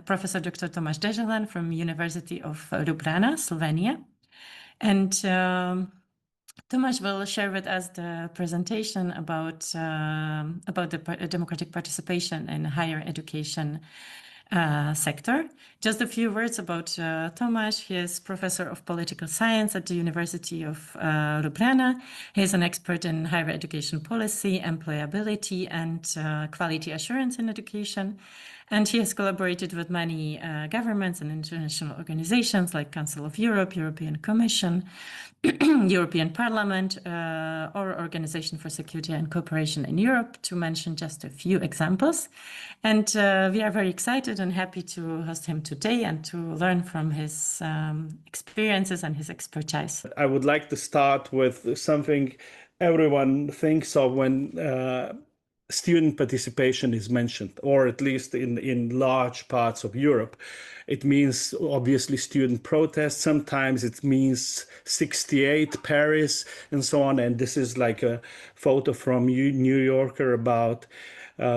Professor Dr. Tomaž Deželan from University of Ljubljana, Slovenia. And Tomaž will share with us the presentation about the democratic participation in higher education sector. Just a few words about Tomaž. He is professor of political science at the University of Ljubljana. He is an expert in higher education policy, employability, and quality assurance in education. And he has collaborated with many governments and international organizations like Council of Europe, European Commission, European Parliament, or Organization for Security and Cooperation in Europe, to mention just a few examples. And we are very excited and happy to host him today and to learn from his experiences and his expertise. I would like to start with something everyone thinks of when student participation is mentioned, or at least in large parts of Europe. It means obviously student protests. Sometimes it means 68, Paris, and so on. And this is like a photo from New Yorker about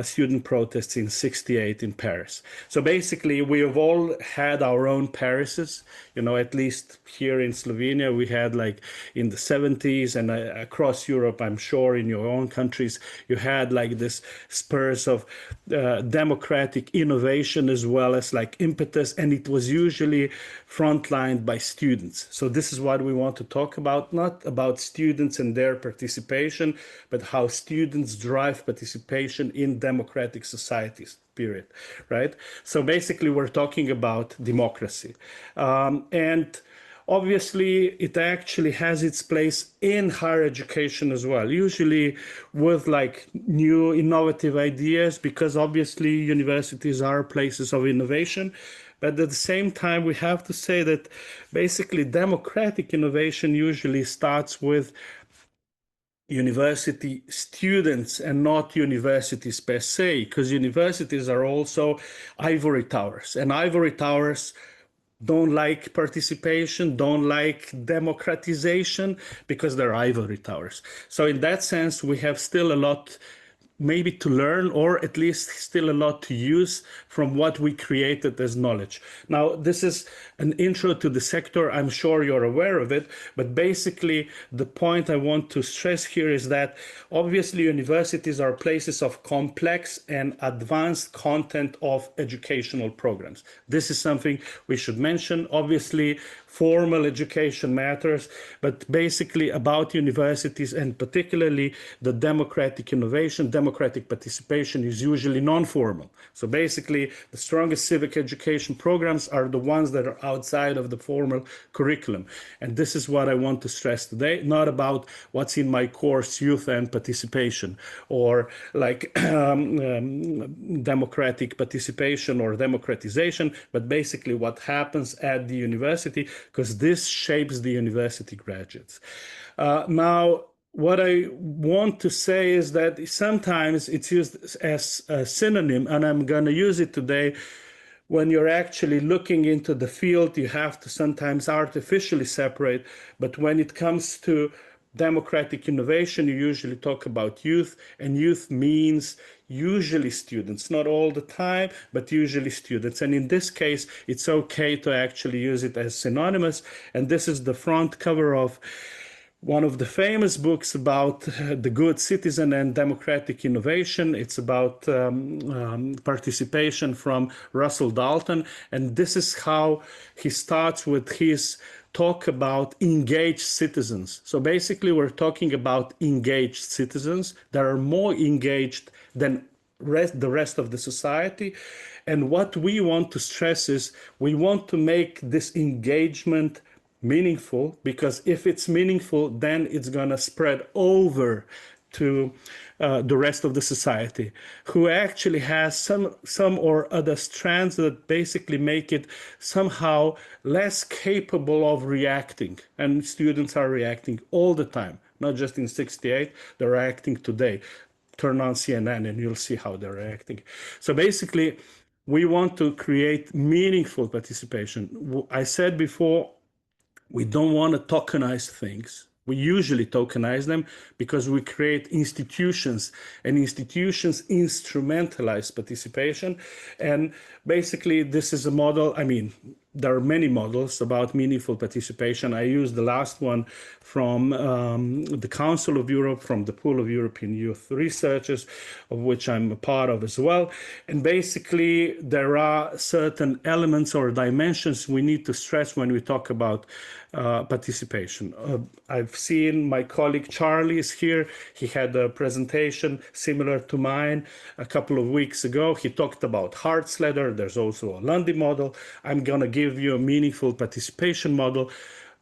student protests in 68 in Paris. So basically, we have all had our own Parises, you know, at least here in Slovenia, we had like in the 70s, and across Europe, I'm sure in your own countries, you had like this spurs of democratic innovation as well as like impetus, and it was usually frontlined by students. So this is what we want to talk about, not about students and their participation, but how students drive participation in democratic societies, period, right? So basically, we're talking about democracy. And obviously, it actually has its place in higher education as well, usually with like new innovative ideas, because obviously universities are places of innovation. But at the same time, we have to say that basically democratic innovation usually starts with university students and not universities per se, because universities are also ivory towers, and ivory towers don't like participation, don't like democratization, because they're ivory towers. So in that sense, we have still a lot maybe to learn, or at least still a lot to use from what we created as knowledge. Now, this is an intro to the sector. I'm sure you're aware of it, but basically the point I want to stress here is that obviously universities are places of complex and advanced content of educational programs. This is something we should mention. Obviously, formal education matters, but basically about universities, and particularly the democratic innovation, democratic participation is usually non-formal. So basically, the strongest civic education programs are the ones that are outside of the formal curriculum. And this is what I want to stress today, not about what's in my course, youth and participation, or like democratic participation or democratization, but basically what happens at the university, because this shapes the university graduates. Now, what I want to say is that sometimes it's used as a synonym, and I'm going to use it today. When you're actually looking into the field, you have to sometimes artificially separate. But when it comes to democratic innovation, you usually talk about youth, and youth means usually students, not all the time, but usually students. And in this case, it's okay to actually use it as synonymous. And this is the front cover of one of the famous books about the good citizen and democratic innovation. It's about participation from Russell Dalton. And this is how he starts with his talk about engaged citizens. So basically, we're talking about engaged citizens that are more engaged than the rest of the society. And what we want to stress is we want to make this engagement meaningful, because if it's meaningful, then it's going to spread over to the rest of the society, who actually has some or other strands that basically make it somehow less capable of reacting. And students are reacting all the time, not just in 68, they're reacting today. Turn on CNN and you'll see how they're reacting. So basically, we want to create meaningful participation. I said before, we don't want to tokenize things. We usually tokenize them because we create institutions, and institutions instrumentalize participation. And basically, this is a model. I mean, there are many models about meaningful participation. I used the last one from the Council of Europe, from the Pool of European Youth Researchers, of which I'm a part of as well. And basically, there are certain elements or dimensions we need to stress when we talk about participation. I've seen my colleague Charlie is here. He had a presentation similar to mine a couple of weeks ago. He talked about Hart's ladder. There's also a Lundy model. I'm going to give you a meaningful participation model.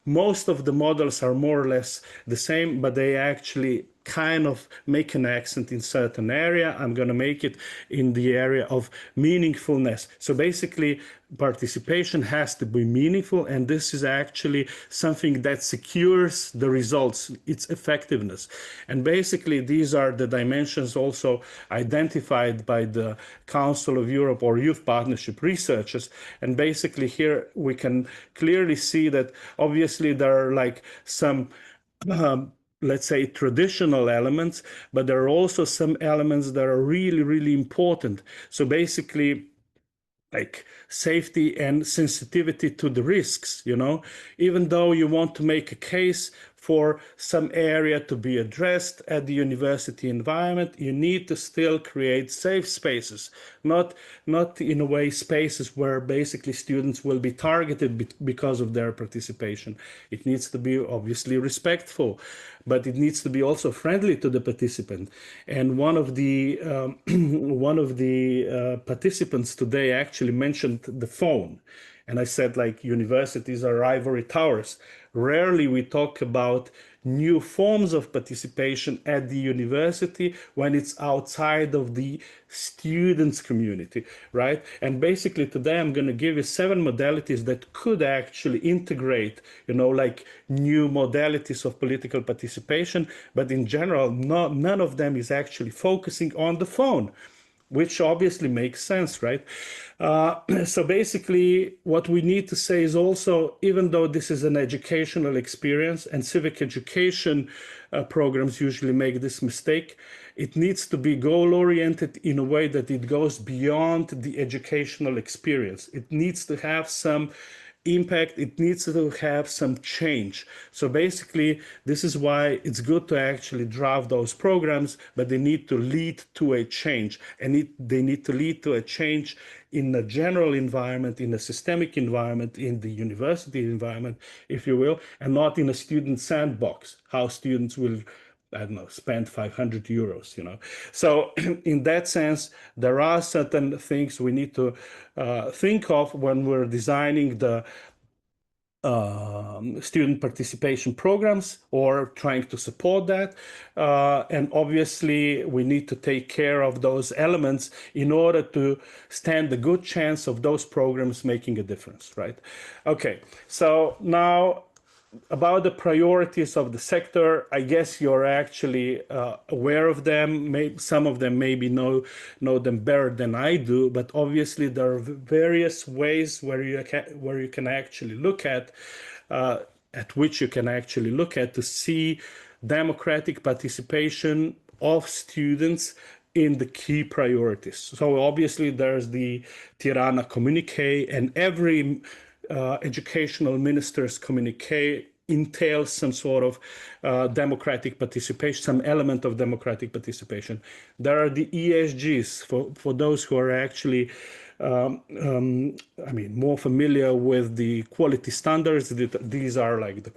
Most of the models are more or less the same, but they actually kind of make an accent in certain area. I'm going to make it in the area of meaningfulness. So basically, participation has to be meaningful, and this is actually something that secures the results, its effectiveness. And basically, these are the dimensions also identified by the Council of Europe or Youth Partnership researchers. And basically here we can clearly see that obviously there are like some let's say traditional elements, but there are also some elements that are really, really important. So basically, like safety and sensitivity to the risks, you know, even though you want to make a case for some area to be addressed at the university environment, you need to still create safe spaces, not in a way spaces where basically students will be targeted because of their participation. It needs to be obviously respectful, but it needs to be also friendly to the participant. And one of the participants today actually mentioned the phone. And I said, like, universities are ivory towers. Rarely we talk about new forms of participation at the university when it's outside of the students community, right? And basically today I'm going to give you 7 modalities that could actually integrate, you know, like new modalities of political participation, but in general, none of them is actually focusing on the phone, which obviously makes sense, right? So basically, what we need to say is also, even though this is an educational experience, and civic education programs usually make this mistake, it needs to be goal-oriented in a way that it goes beyond the educational experience. It needs to have some impact, it needs to have some change. So basically, this is why it's good to actually draft those programs, but they need to lead to a change, and they need to lead to a change in a general environment, in a systemic environment, in the university environment, if you will, and not in a student sandbox, how students will, I don't know, spend 500 euros, you know. So in that sense, there are certain things we need to think of when we're designing the student participation programs or trying to support that. And obviously, we need to take care of those elements in order to stand a good chance of those programs making a difference, right? Okay, so now, about the priorities of the sector, I guess you're actually aware of them. Maybe some of them maybe know them better than I do, but obviously there are various ways where you can actually look at which you can actually look at to see democratic participation of students in the key priorities. So obviously there's the Tirana communique, and every educational minister's communique entails some sort of democratic participation, some element of democratic participation. There are the ESGs for those who are actually I mean, more familiar with the quality standards. These are like the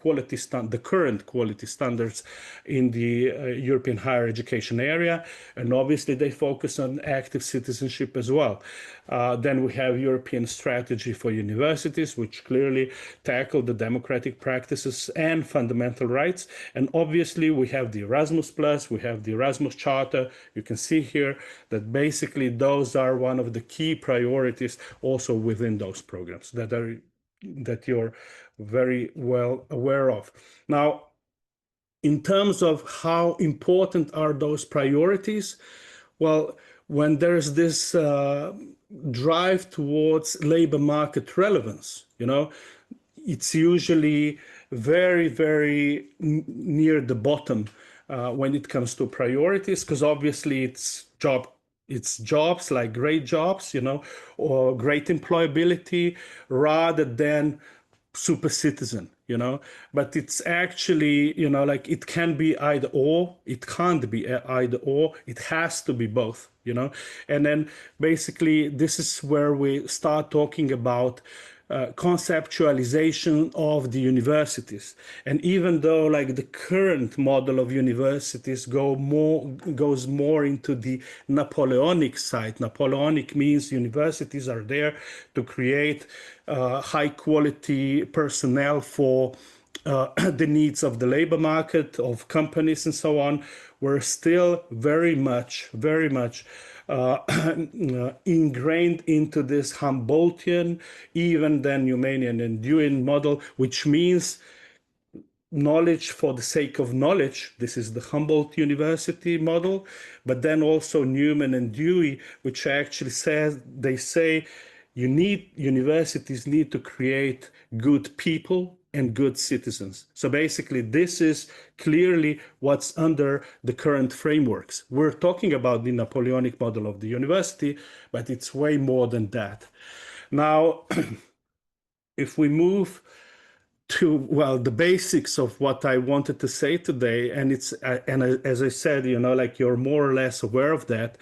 current quality standards in the European higher education area, and obviously they focus on active citizenship as well. Then we have European strategy for universities, which clearly tackle the democratic practices and fundamental rights. And obviously we have the Erasmus Plus, we have the Erasmus Charter. You can see here that basically those are one of the key priorities also within those programs that you're very well aware of. Now, in terms of how important are those priorities, well, when there's this drive towards labor market relevance, you know, it's usually very, very near the bottom when it comes to priorities, because obviously it's jobs, like great jobs, or great employability, rather than super citizen, but it's actually, like it can be either or, it can't be either or, it has to be both, and then basically this is where we start talking about conceptualization of the universities. And even though like the current model of universities goes more into the Napoleonic side. Napoleonic means universities are there to create high quality personnel for the needs of the labor market, of companies and so on. We're still very much ingrained into this Humboldtian, even then Humanian and Deweyan model, which means knowledge for the sake of knowledge. This is the Humboldt University model, but then also Newman and Dewey, which actually say universities need to create good people and good citizens. So basically, this is clearly what's under the current frameworks. We're talking about the Napoleonic model of the university, but it's way more than that. Now, if we move to, well, the basics of what I wanted to say today, and as I said, like you're more or less aware of that.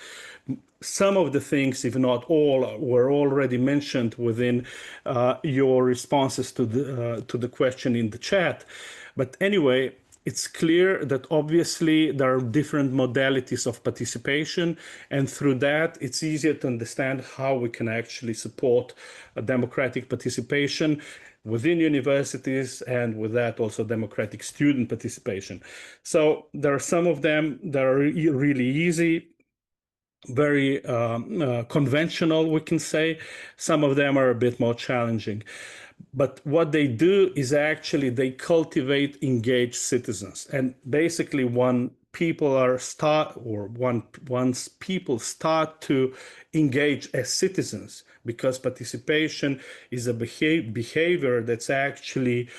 Some of the things, if not all, were already mentioned within your responses to the question in the chat. But anyway, it's clear that obviously there are different modalities of participation, and through that, it's easier to understand how we can actually support a democratic participation within universities, and with that also democratic student participation. So there are some of them that are really easy, very conventional, we can say. Some of them are a bit more challenging. But what they do is actually they cultivate engaged citizens. And basically once people start to engage as citizens, because participation is a behavior that's actually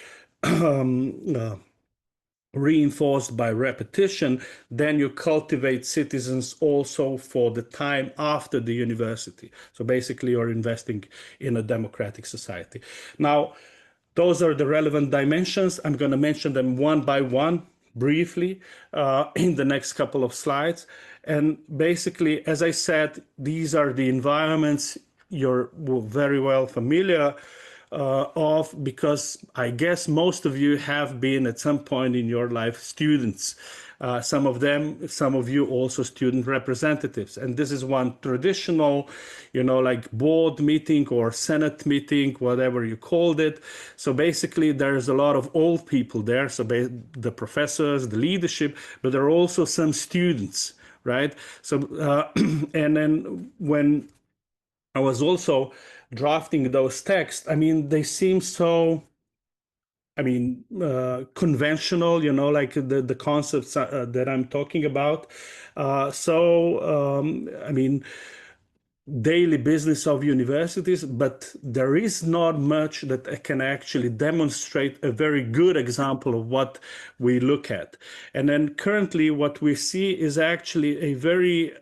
reinforced by repetition, then you cultivate citizens also for the time after the university. So basically you're investing in a democratic society. Now, those are the relevant dimensions. I'm going to mention them one by one briefly in the next couple of slides. And basically, as I said, these are the environments you're very well familiar of, because I guess most of you have been at some point in your life students. Some of you also student representatives. And this is one traditional, like board meeting or Senate meeting, whatever you called it. So basically there's a lot of old people there. So the professors, the leadership, but there are also some students, right? So, and then when I was also drafting those texts, they seem so, conventional, like the concepts that I'm talking about. Daily business of universities, but there is not much that can actually demonstrate a very good example of what we look at. And then currently what we see is actually a very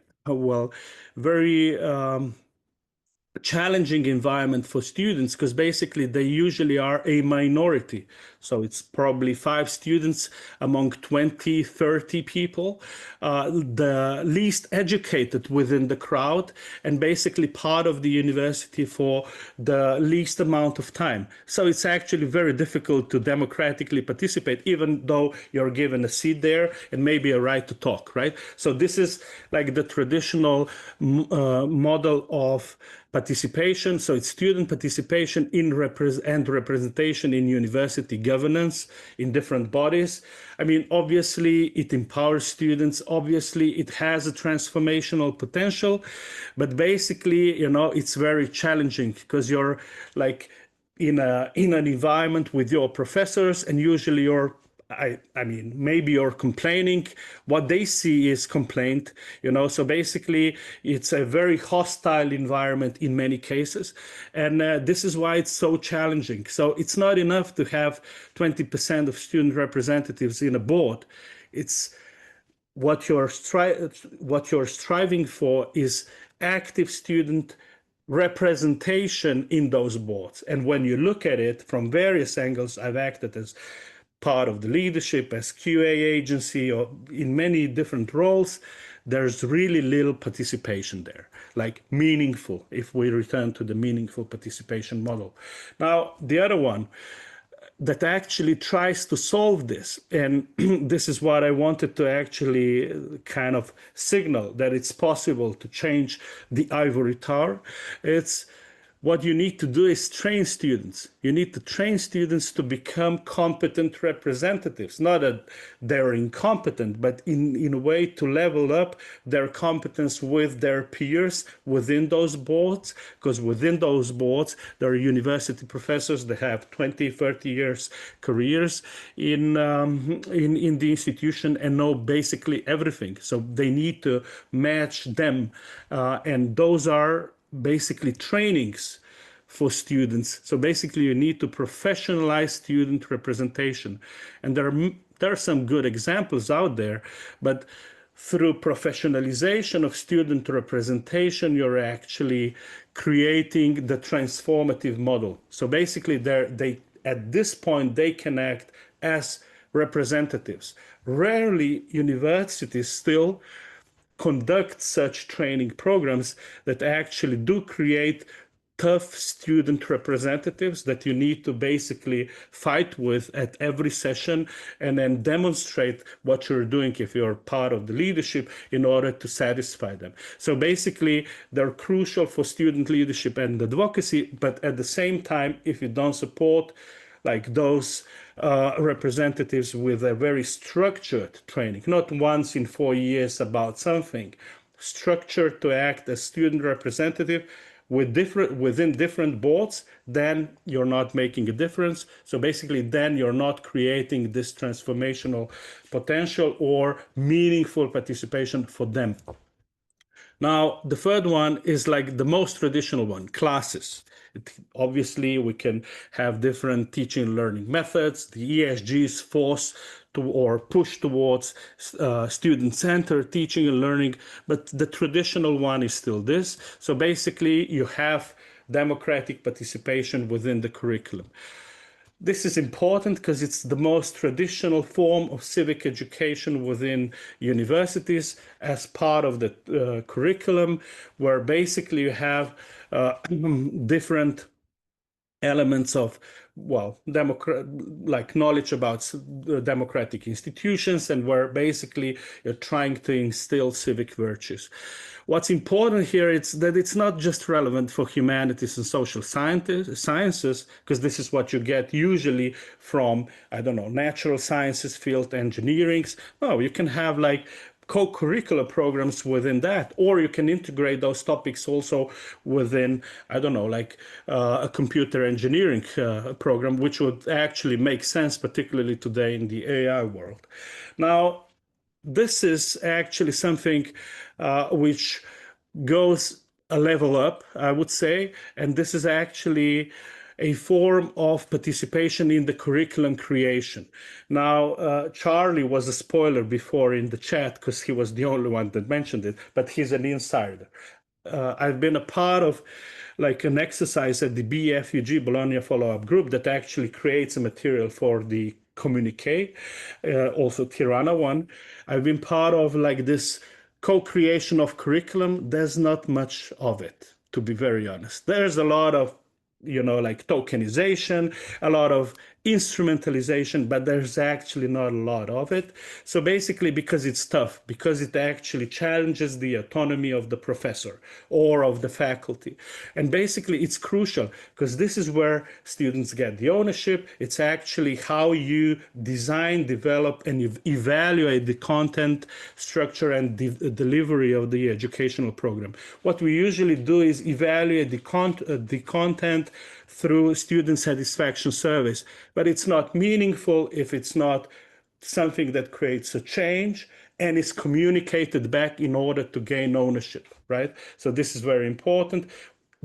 challenging environment for students, because basically they usually are a minority. So it's probably 5 students among 20, 30 people, the least educated within the crowd, and basically part of the university for the least amount of time. So it's actually very difficult to democratically participate, even though you're given a seat there and maybe a right to talk, right? So this is like the traditional model of participation. So it's student participation and representation in university governance in different bodies. Obviously it empowers students. Obviously it has a transformational potential, but basically, it's very challenging, because you're like in an environment with your professors, and usually you're I mean, maybe you're complaining. What they see is complaint, So basically, it's a very hostile environment in many cases. And this is why it's so challenging. So it's not enough to have 20% of student representatives in a board. It's what you're striving for is active student representation in those boards. And when you look at it from various angles, I've acted as part of the leadership, as QA agency, or in many different roles, there's really little participation there, like meaningful, if we return to the meaningful participation model. Now, the other one that actually tries to solve this, and this is what I wanted to actually kind of signal, that it's possible to change the ivory tower. It's what you need to do is train students. You need to train students to become competent representatives. Not that they're incompetent, but in a way to level up their competence with their peers within those boards, because within those boards, there are university professors that have 20, 30 years careers in the institution and know basically everything. So they need to match them. And those are basically trainings for students. So basically you need to professionalize student representation. And there are some good examples out there, but through professionalization of student representation, you're actually creating the transformative model. So basically they at this point, they can act as representatives. Rarely universities still conduct such training programs that actually do create tough student representatives that you need to basically fight with at every session and then demonstrate what you're doing if you're part of the leadership in order to satisfy them. So basically, they're crucial for student leadership and advocacy, but at the same time, if you don't support like those representatives with a very structured training, not once in 4 years about something, structured to act as student representative within different boards, then you're not making a difference. So basically, then you're not creating this transformational potential or meaningful participation for them. Now, the third one is like the most traditional one, classes. Obviously, we can have different teaching and learning methods. The ESGs force to or push towards student-centered teaching and learning, but the traditional one is still this. So basically, you have democratic participation within the curriculum. This is important because it's the most traditional form of civic education within universities as part of the curriculum, where basically you have different elements of, well, like knowledge about democratic institutions, and where basically you're trying to instill civic virtues. What's important here is that it's not just relevant for humanities and social sciences, because this is what you get usually from, I don't know, natural sciences field, engineering. No, you can have like co-curricular programs within that, or you can integrate those topics also within, I don't know, like a computer engineering program, which would actually make sense, particularly today in the AI world. Now, this is actually something which goes a level up, I would say, and this is actually a form of participation in the curriculum creation. Now, Charlie was a spoiler before in the chat because he was the only one that mentioned it, but he's an insider. I've been a part of like an exercise at the BFUG, Bologna Follow-Up Group, that actually creates a material for the communique, also Tirana one. I've been part of like this co-creation of curriculum. There's not much of it, to be very honest. There's a lot of, like tokenization, a lot of instrumentalization, but there's actually not a lot of it. So basically, because it's tough, because it actually challenges the autonomy of the professor or of the faculty. And basically, it's crucial because this is where students get the ownership. It's actually how you design, develop, and evaluate the content, structure, and delivery of the educational program. What we usually do is evaluate the content through student satisfaction surveys, but it's not meaningful if it's not something that creates a change and is communicated back in order to gain ownership, right? So this is very important.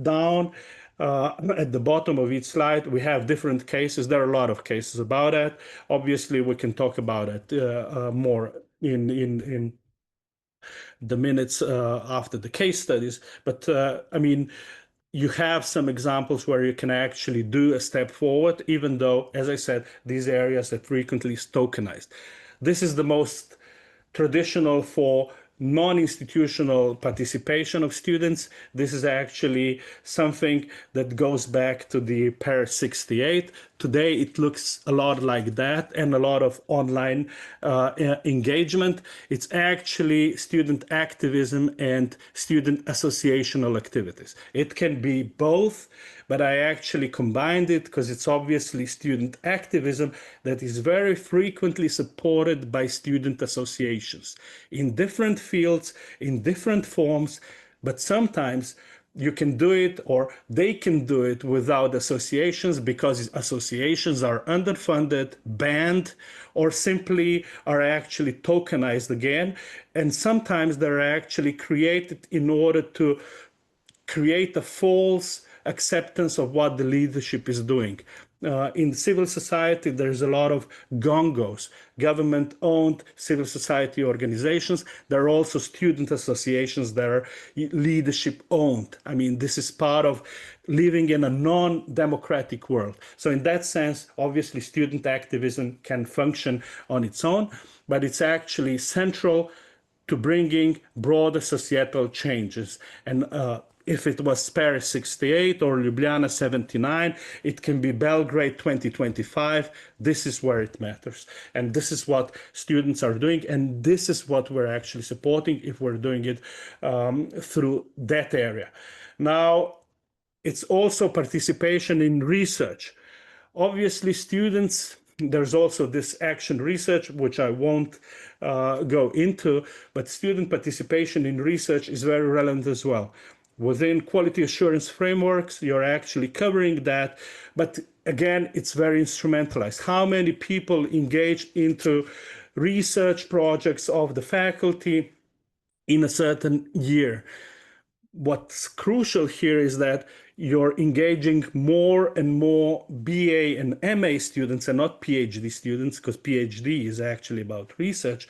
Down at the bottom of each slide, we have different cases. There are a lot of cases about that. Obviously, we can talk about it more in the minutes after the case studies. But I mean, you have some examples where you can actually do a step forward, even though, as I said, these areas are frequently tokenized. This is the most traditional for non-institutional participation of students. This is actually something that goes back to the Paris 68. Today, it looks a lot like that and a lot of online engagement. It's actually student activism and student associational activities. It can be both, but I actually combined it because it's obviously student activism that is very frequently supported by student associations in different fields, in different forms, but sometimes you can do it or they can do it without associations because associations are underfunded, banned, or simply are actually tokenized again. And sometimes they're actually created in order to create a false acceptance of what the leadership is doing. In civil society, there's a lot of gongos, government-owned civil society organizations. There are also student associations that are leadership-owned. I mean, this is part of living in a non-democratic world. So in that sense, obviously, student activism can function on its own, but it's actually central to bringing broader societal changes. And if it was Paris 68 or Ljubljana 79, it can be Belgrade 2025. This is where it matters. And this is what students are doing. And this is what we're actually supporting if we're doing it through that area. Now, it's also participation in research. Obviously, students, there's also this action research, which I won't go into, but student participation in research is very relevant as well. Within quality assurance frameworks, you're actually covering that, but again, it's very instrumentalized. How many people engage into research projects of the faculty in a certain year? What's crucial here is that you're engaging more and more BA and MA students and not PhD students, because PhD is actually about research.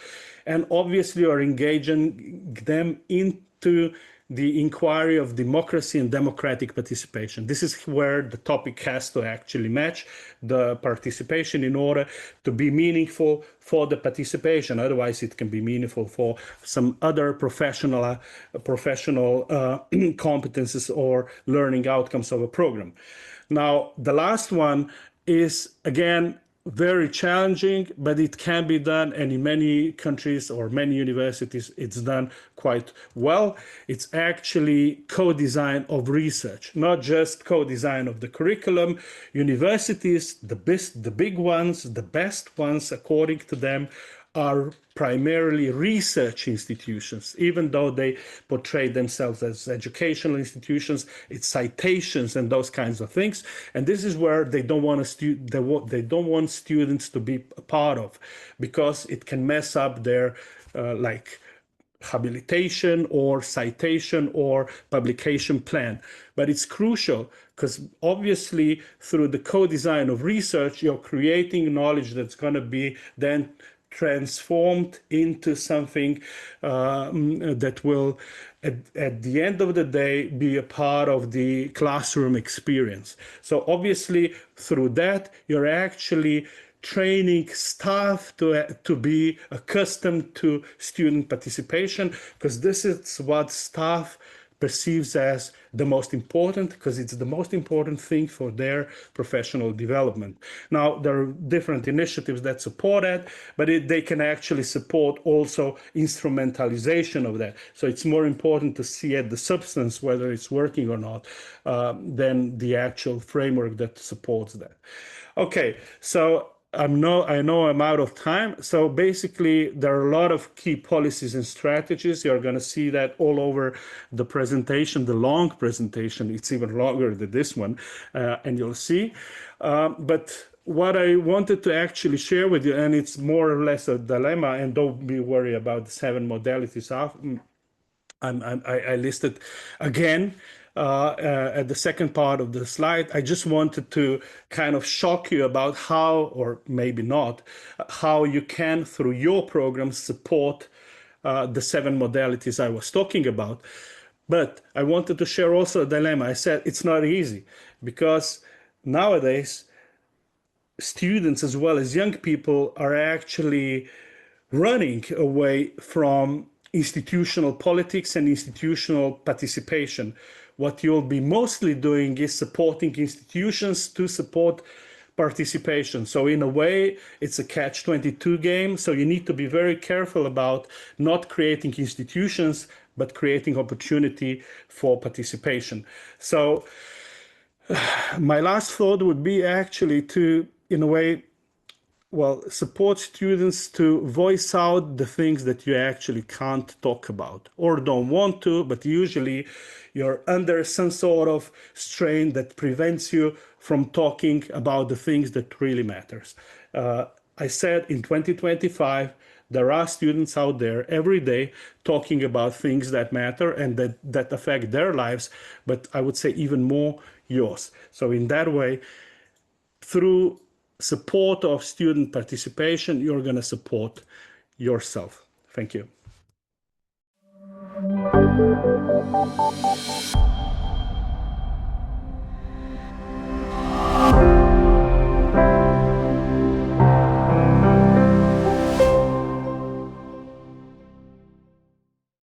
And obviously you're engaging them into the inquiry of democracy and democratic participation. This is where the topic has to actually match the participation in order to be meaningful for the participation. Otherwise, it can be meaningful for some other professional competences or learning outcomes of a program. Now, the last one is, again, very challenging, but it can be done, and in many countries or many universities, it's done quite well. It's actually co-design of research, not just co-design of the curriculum. Universities, the big ones, the best ones, according to them, are primarily research institutions, even though they portray themselves as educational institutions. It's citations and those kinds of things, and this is where they don't want they don't want students to be a part of, because it can mess up their like habilitation or citation or publication plan. But it's crucial because obviously through the co-design of research, you're creating knowledge that's going to be then transformed into something that will, at the end of the day, be a part of the classroom experience. So obviously, through that, you're actually training staff to be accustomed to student participation, because this is what staff perceives as the most important, because it's the most important thing for their professional development. Now, there are different initiatives that support that, but they can actually support also instrumentalization of that. So it's more important to see at the substance whether it's working or not than the actual framework that supports that. Okay, so I know I'm out of time. So basically, there are a lot of key policies and strategies. You're going to see that all over the presentation, the long presentation. It's even longer than this one, and you'll see. But what I wanted to actually share with you, and it's more or less a dilemma, and don't be worried about the 7 modalities. I listed again at the second part of the slide. I just wanted to kind of shock you about how, or maybe not, how you can, through your program, support the 7 modalities I was talking about. But I wanted to share also a dilemma. I said it's not easy because nowadays students as well as young people are actually running away from institutional politics and institutional participation. What you'll be mostly doing is supporting institutions to support participation. So in a way, it's a catch-22 game. So you need to be very careful about not creating institutions, but creating opportunity for participation. So my last thought would be actually to, in a way, well, support students to voice out the things that you actually can't talk about or don't want to, but usually you're under some sort of strain that prevents you from talking about the things that really matters. I said in 2025, there are students out there every day talking about things that matter and that affect their lives, but I would say even more yours. So in that way, through support of student participation, you're going to support yourself. Thank you.